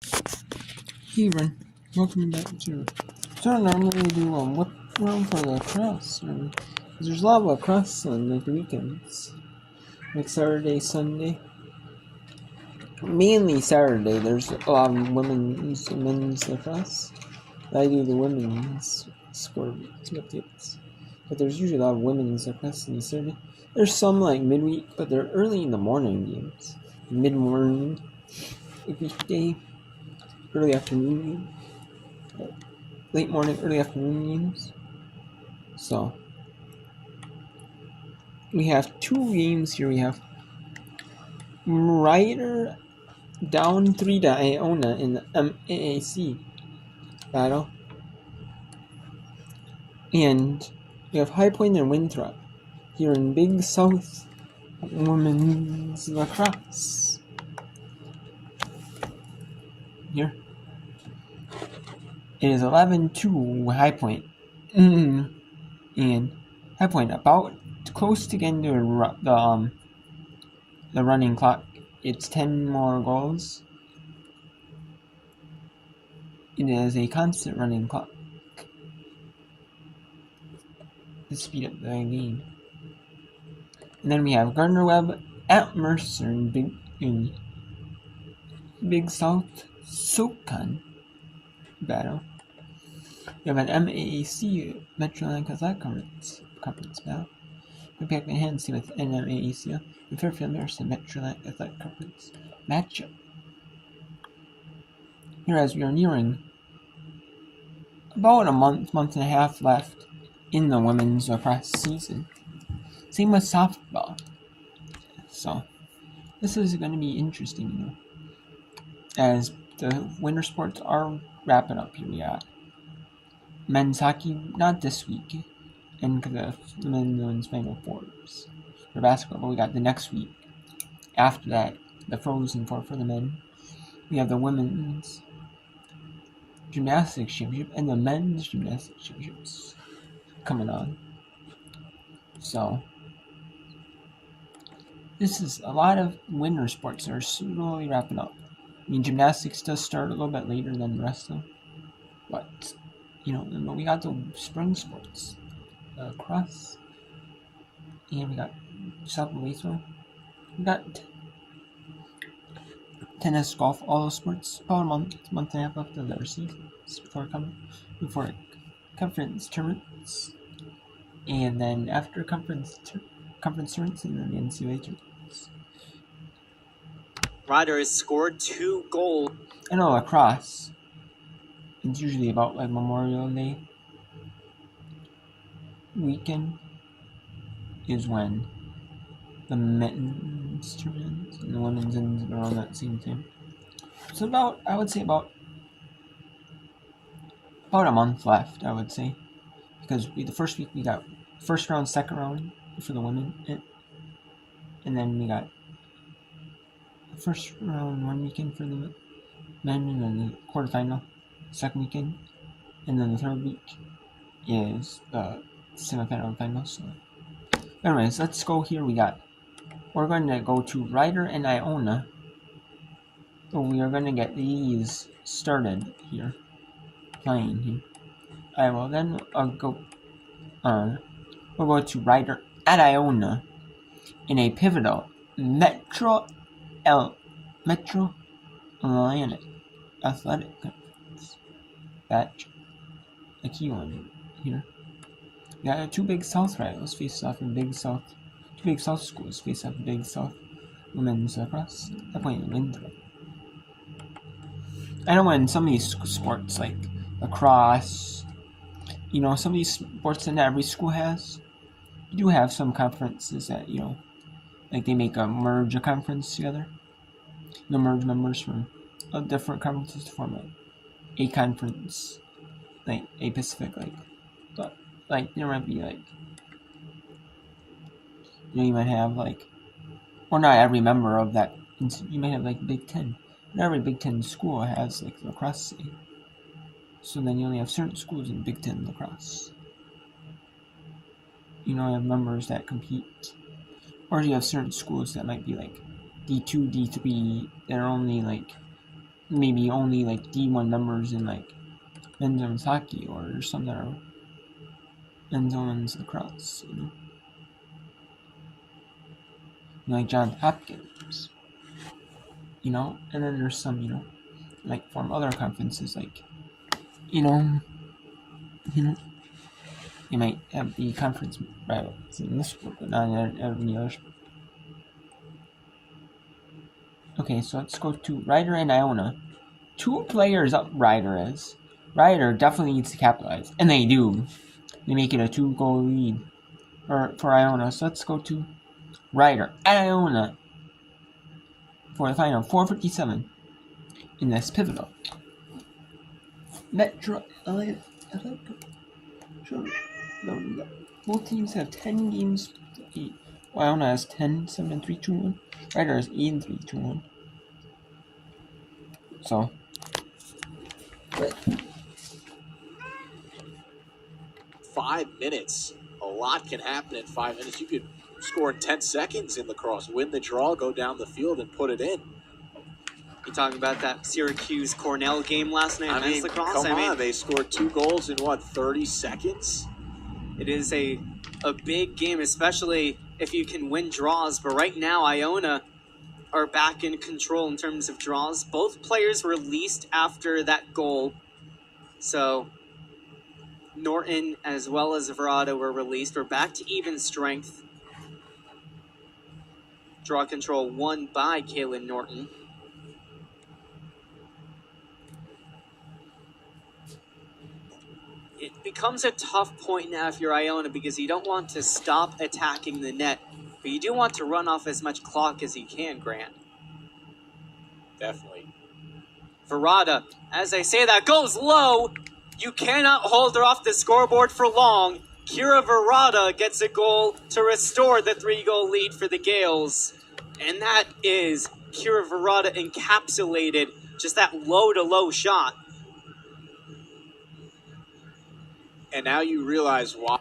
Hey everyone, welcome back to. So I normally do whip round for lacrosse. There's a lot of lacrosse on like the weekends, like Saturday, Sunday. Mainly Saturday. There's a lot of women's and men's lacrosse. I do the women's score updates, but there's usually a lot of women's lacrosse on Saturday. There's some like midweek, but they're early in the morning games, mid morning, weekday, early afternoon. Late morning, early afternoon games. So we have two games here. We have Rider down 3 to Iona in the MAAC battle. And we have High Point and Winthrop here in Big South Women's Lacrosse. Here. It is 11-2 High Point. And High Point about close to getting to the running clock. It's 10 more goals. It is a constant running clock to speed up the game. And then we have Gardner Webb at Mercer in Big South SoCon battle. We have an MAAC Metroland Athletic Conference battle. Quebec and Hennessy with NMAAC and Fairfield Mercer Metroland Athletic Conference matchup. Here, as we are nearing about a month and a half left in the women's lacrosse season. Same with softball. So this is going to be interesting, as the winter sports are wrapping up. Here we got men's hockey, not this week, and the men's Final Fours for basketball, but we got the next week. After that, the Frozen Four for the men. We have the women's gymnastics championship and the men's gymnastics championships coming on. So this is a lot of winter sports that are slowly wrapping up. I mean, gymnastics does start a little bit later than the rest of them, but we got the spring sports, cross, and we got softball, baseball, we got tennis, golf, all those sports. About a month and a half left of their seasons before conference tournaments, and then after conference tournaments, and then the NCAA tournaments. Ryder has scored 2 goals. I know lacrosse. It's usually about like Memorial Day weekend is when the men's tournament and the women's ends around that same time. So I would say about a month left, I would say, because the first week we got first round, second round for the women, and then we got the first round one weekend for the men, and then the quarterfinal second weekend, and then the third week is the semifinal and final. So anyways, let's go here. We're going to go to Rider and Iona. So we are going to get these started here, playing here. I will then we'll go to Rider at Iona in a pivotal Metro Atlantic Athletic Conference match. A key one here. We got two Big South rivals face off in Big South. Two Big South schools face off in Big South women's lacrosse. I play in Winthrop. I know in some of these sports like lacrosse, some of these sports that every school has, you do have some conferences that, like they merge a conference together. They'll merge members from different conferences to form a conference, like a Pacific, but there might be you might have or not every member of that. You might have Big Ten. Not every Big Ten school has lacrosse city. So then you only have certain schools in Big Ten lacrosse. You have members that compete. Or you have certain schools that might be D2, D3, they're only maybe only like D1 members in like men's women's hockey, or some that are men's women's lacrosse, like John Hopkins, and then there's some, like from other conferences, like, you might have the conference rivals in this sport, but not in any other sport. Okay, so let's go to Rider and Iona. 2 players up Rider is. Rider definitely needs to capitalize, and they do. They make it a 2-goal lead for Iona. So let's go to Rider and Iona for the final 4:57 in this pivotal Metro Atlanta. Both teams have 10 games to 8. Iona has 10, 7, 3, 2, 1. Rider has 8, 3, 2, 1. So, but 5 minutes. A lot can happen in 5 minutes. You could score in 10 seconds in lacrosse, win the draw, go down the field, and put it in. You talking about that Syracuse Cornell game last night? Lacrosse? Come on, they scored 2 goals in 30 seconds? It is a big game, especially if you can win draws. But right now, Iona are back in control in terms of draws. Both players released after that goal. So Norton as well as Verada were released. We're back to even strength. Draw control won by Kaylin Norton. It becomes a tough point now if you're Iona, because you don't want to stop attacking the net, but you do want to run off as much clock as you can, Grant. Definitely. Verada, as I say that, goes low. You cannot hold her off the scoreboard for long. Kira Verada gets a goal to restore the 3-goal lead for the Gales. And that is Kira Verada encapsulated, just that low-to-low shot. And now you realize why